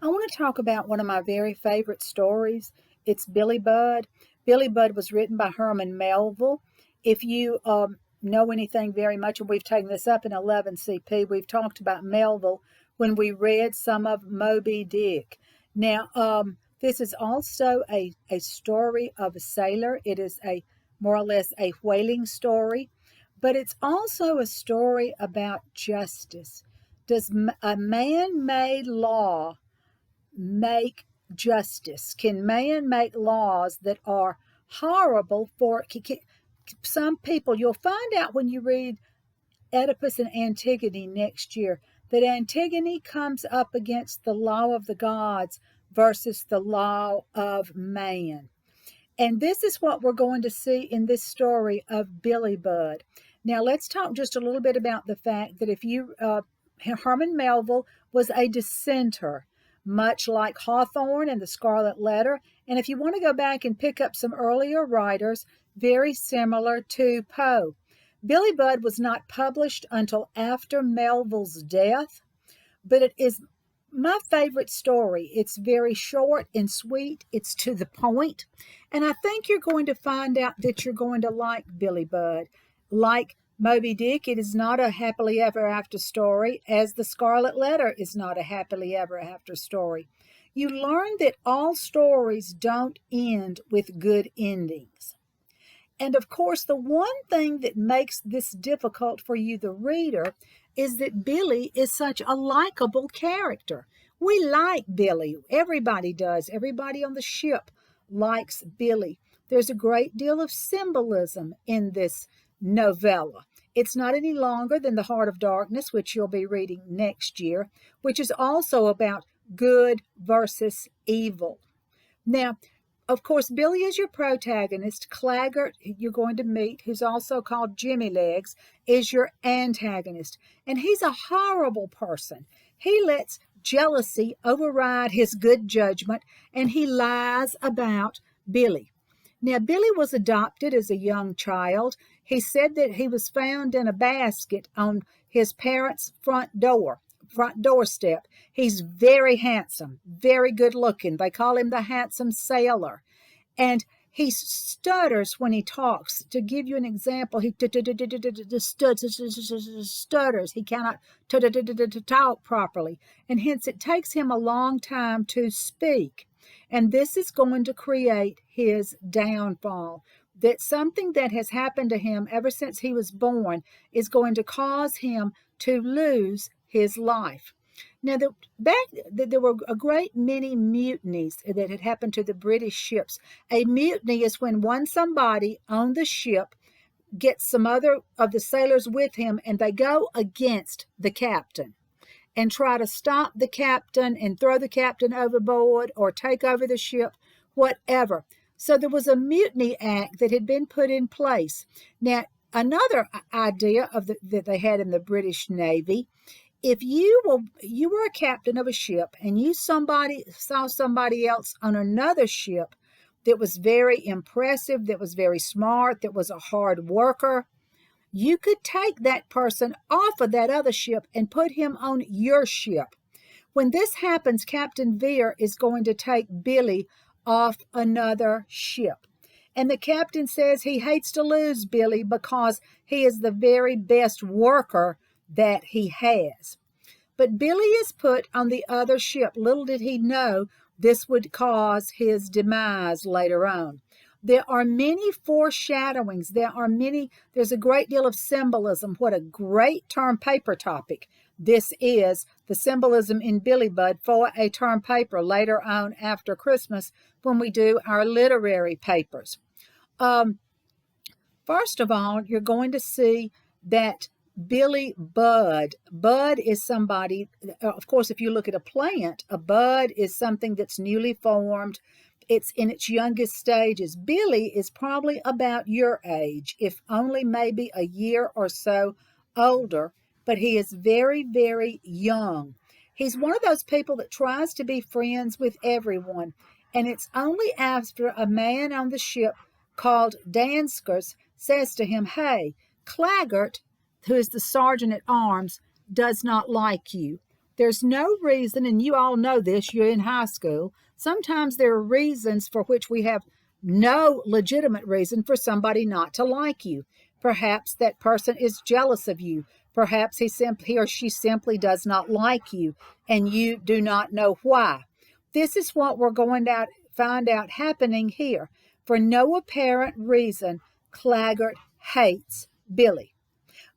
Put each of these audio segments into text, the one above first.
I want to talk about one of my very favorite stories. It's Billy Budd. Billy Budd was written by Herman Melville. If you know anything very much, and we've taken this up in 11CP, we've talked about Melville when we read some of Moby Dick. Now, this is also a story of a sailor. It is a more or less a whaling story, but it's also a story about justice. Does a man made law make justice? Can man make laws that are horrible for some people? You'll find out when you read Oedipus and Antigone next year that Antigone comes up against the law of the gods versus the law of man. And this is what we're going to see in this story of Billy Budd. Now, let's talk just a little bit about the fact that Herman Melville was a dissenter, much like Hawthorne and the Scarlet Letter. And if you want to go back and pick up some earlier writers, very similar to Poe. Billy Budd was not published until after Melville's death, but it is my favorite story. It's very short and sweet. It's to the point. And I think you're going to find out that you're going to like Billy Budd. Like Moby Dick, it is not a happily ever after story, as the Scarlet Letter is not a happily ever after story. You learn that all stories don't end with good endings. And of course, the one thing that makes this difficult for you, the reader, is that Billy is such a likable character. We like Billy. Everybody does. Everybody on the ship likes Billy. There's a great deal of symbolism in this novella. It's not any longer than The Heart of Darkness, which you'll be reading next year, which is also about good versus evil. Now, of course, Billy is your protagonist. Claggart, you're going to meet, who's also called Jimmy Legs, is your antagonist. And he's a horrible person. He lets jealousy override his good judgment, and he lies about Billy. Now, Billy was adopted as a young child. He said that he was found in a basket on his parents' front doorstep. He's very handsome, very good looking. They call him the handsome sailor. And he stutters when he talks. To give you an example, he stutters. He cannot talk properly. And hence it takes him a long time to speak. And this is going to create his downfall. That something that has happened to him ever since he was born is going to cause him to lose his life. Now, there were a great many mutinies that had happened to the British ships. A mutiny is when somebody on the ship gets some other of the sailors with him and they go against the captain and try to stop the captain and throw the captain overboard or take over the ship, whatever. So there was a mutiny act that had been put in place. Now, another idea that they had in the British Navy, if you were a captain of a ship and you saw somebody else on another ship that was very impressive, that was very smart, that was a hard worker, you could take that person off of that other ship and put him on your ship. When this happens, Captain Vere is going to take Billy off another ship. And the captain says he hates to lose Billy because he is the very best worker that he has. But Billy is put on the other ship. Little did he know this would cause his demise later on. There are many foreshadowings. There's a great deal of symbolism. What a great term paper topic this is, the symbolism in Billy Budd for a term paper later on after Christmas when we do our literary papers. First of all, you're going to see that Billy Budd is somebody, of course, if you look at a plant, a bud is something that's newly formed. It's in its youngest stages. Billy is probably about your age, if only maybe a year or so older, but he is very, very young. He's one of those people that tries to be friends with everyone, and it's only after a man on the ship called Danskers says to him, "Hey, Claggart, who is the sergeant at arms, does not like you." There's no reason, and you all know this, you're in high school. Sometimes there are reasons for which we have no legitimate reason for somebody not to like you. Perhaps that person is jealous of you. Perhaps he or she simply does not like you, and you do not know why. This is what we're going to find out happening here. For no apparent reason, Claggart hates Billy.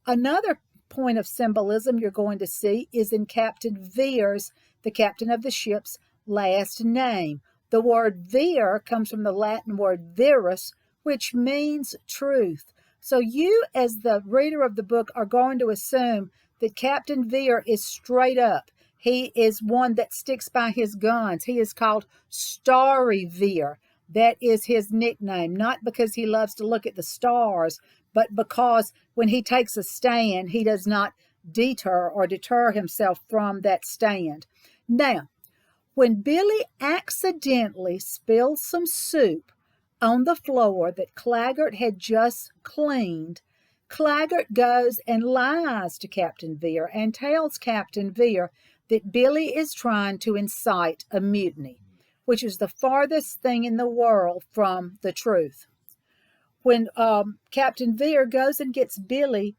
Another point of symbolism you're going to see is in Captain Vere's, the captain of the ship's, last name. The word Vere comes from the Latin word verus, which means truth. So you, as the reader of the book, are going to assume that Captain Vere is straight up. He is one that sticks by his guns. He is called Starry Vere. That is his nickname, not because he loves to look at the stars, but because when he takes a stand, he does not deter himself from that stand. Now, when Billy accidentally spills some soup on the floor that Claggart had just cleaned, Claggart goes and lies to Captain Vere and tells Captain Vere that Billy is trying to incite a mutiny, which is the farthest thing in the world from the truth. When Captain Vere goes and gets Billy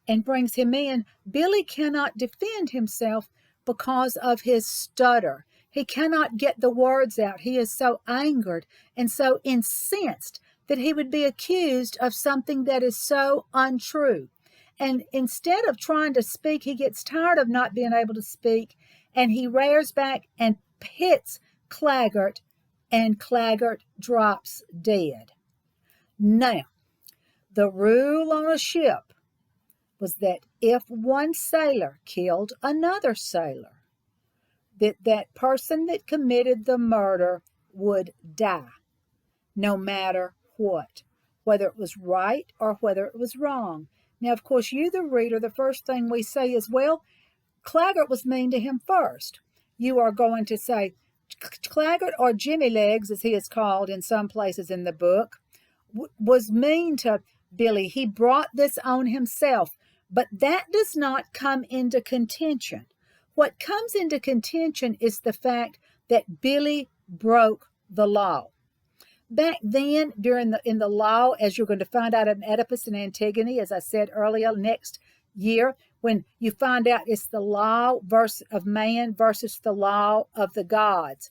and brings him in, Billy cannot defend himself because of his stutter. He cannot get the words out. He is so angered and so incensed that he would be accused of something that is so untrue. And instead of trying to speak, he gets tired of not being able to speak, and he rears back and hits Claggart, and Claggart drops dead. Now, the rule on a ship was that if one sailor killed another sailor, that person that committed the murder would die, no matter what, whether it was right or whether it was wrong. Now, of course, you, the reader, the first thing we say is, well, Claggart was mean to him first. You are going to say, Claggart, or Jimmy Legs, as he is called in some places in the book, was mean to Billy. He brought this on himself. But that does not come into contention. What comes into contention is the fact that Billy broke the law. Back then, in the law, as you're going to find out in Oedipus and Antigone, as I said earlier, next year, when you find out it's the law of man versus the law of the gods.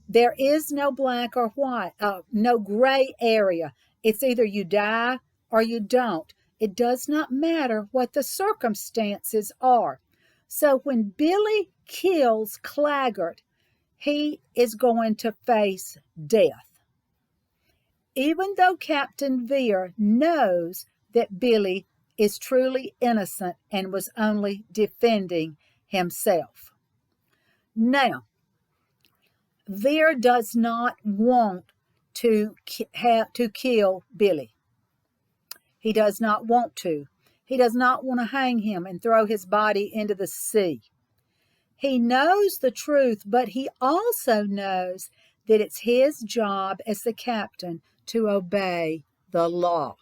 There is no black or white, no gray area. It's either you die or you don't. It does not matter what the circumstances are. So when Billy kills Claggart, he is going to face death. Even though Captain Vere knows that Billy is truly innocent and was only defending himself. Now, Vere does not want to kill Billy. He does not want to. He does not want to hang him and throw his body into the sea. He knows the truth, but he also knows that it's his job as the captain to obey the law.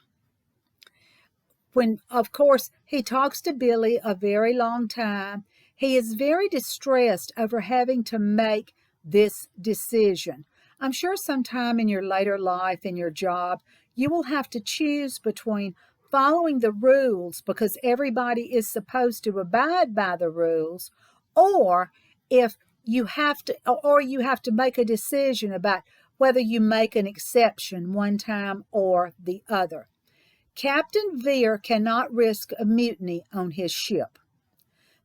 When, of course, he talks to Billy a very long time, he is very distressed over having to make this decision. I'm sure sometime in your later life, in your job, you will have to choose between following the rules because everybody is supposed to abide by the rules, or you have to make a decision about whether you make an exception one time or the other. Captain Vere cannot risk a mutiny on his ship.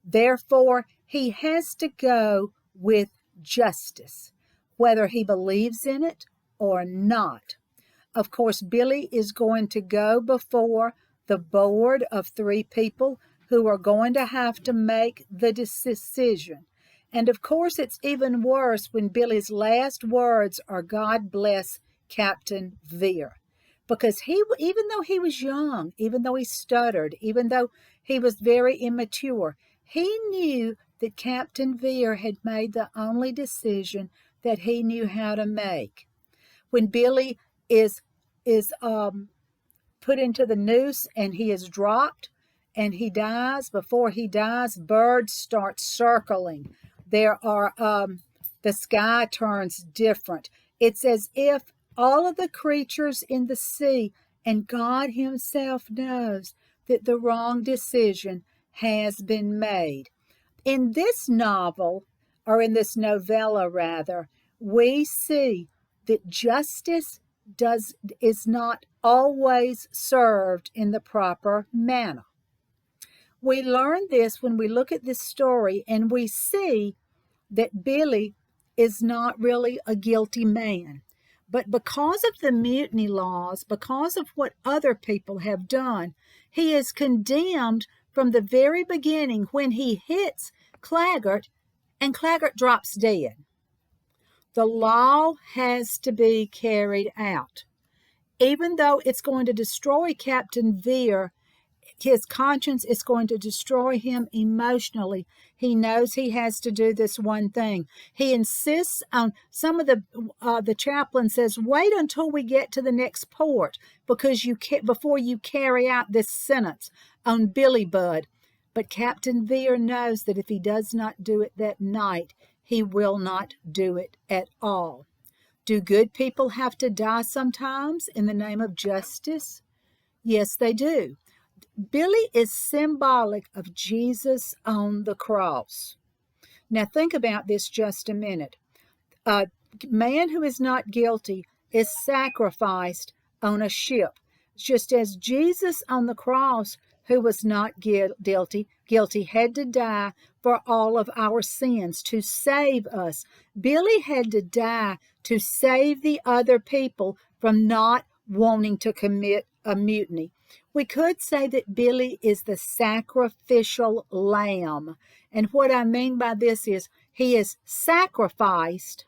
Therefore, he has to go with justice, whether he believes in it or not. Of course, Billy is going to go before the board of 3 people who are going to have to make the decision. And of course, it's even worse when Billy's last words are, "God bless Captain Vere." Because even though he was young, even though he stuttered, even though he was very immature, he knew that Captain Vere had made the only decision that he knew how to make. When Billy is put into the noose and he is dropped and he dies, before he dies, birds start circling There are, the sky turns different. It's as if all of the creatures in the sea and God Himself knows that the wrong decision has been made. In this novel, or in this novella rather, we see that justice is not always served in the proper manner. We learn this when we look at this story and we see that Billy is not really a guilty man. But because of the mutiny laws, because of what other people have done, he is condemned from the very beginning when he hits Claggart and Claggart drops dead. The law has to be carried out. Even though it's going to destroy Captain Vere, his conscience is going to destroy him emotionally. He knows he has to do this one thing. He insists on, some of the chaplain says, wait until we get to the next port because before you carry out this sentence on Billy Budd. But Captain Vere knows that if he does not do it that night, he will not do it at all. Do good people have to die sometimes in the name of justice? Yes, they do. Billy is symbolic of Jesus on the cross. Now think about this just a minute. A man who is not guilty is sacrificed on a ship, just as Jesus on the cross, who was not guilty, had to die for all of our sins to save us. Billy had to die to save the other people from not wanting to commit a mutiny. We could say that Billy is the sacrificial lamb. And what I mean by this is he is sacrificed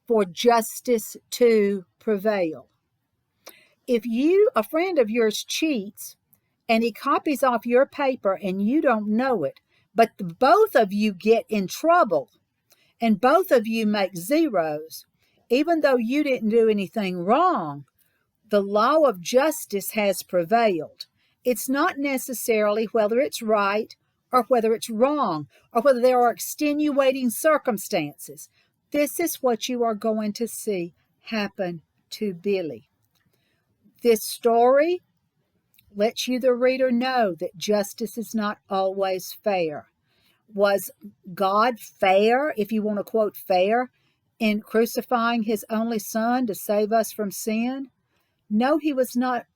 for justice to prevail. If a friend of yours cheats and he copies off your paper and you don't know it, but both of you get in trouble and both of you make zeros, even though you didn't do anything wrong, the law of justice has prevailed. It's not necessarily whether it's right or whether it's wrong or whether there are extenuating circumstances. This is what you are going to see happen to Billy. This story lets you, the reader, know that justice is not always fair. Was God fair, if you want to quote fair, in crucifying His only Son to save us from sin? No, He was not,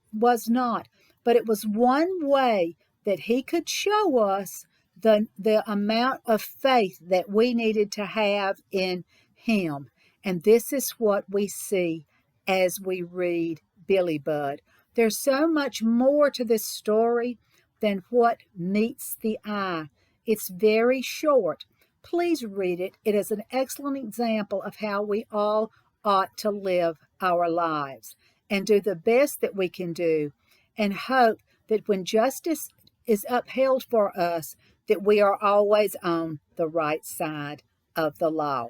but it was one way that He could show us the amount of faith that we needed to have in Him. And this is what we see as we read Billy Budd. There's so much more to this story than what meets the eye. It's very short. Please read it. It is an excellent example of how we all ought to live our lives and do the best that we can do and hope that when justice is upheld for us, that we are always on the right side of the law.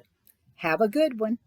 Have a good one.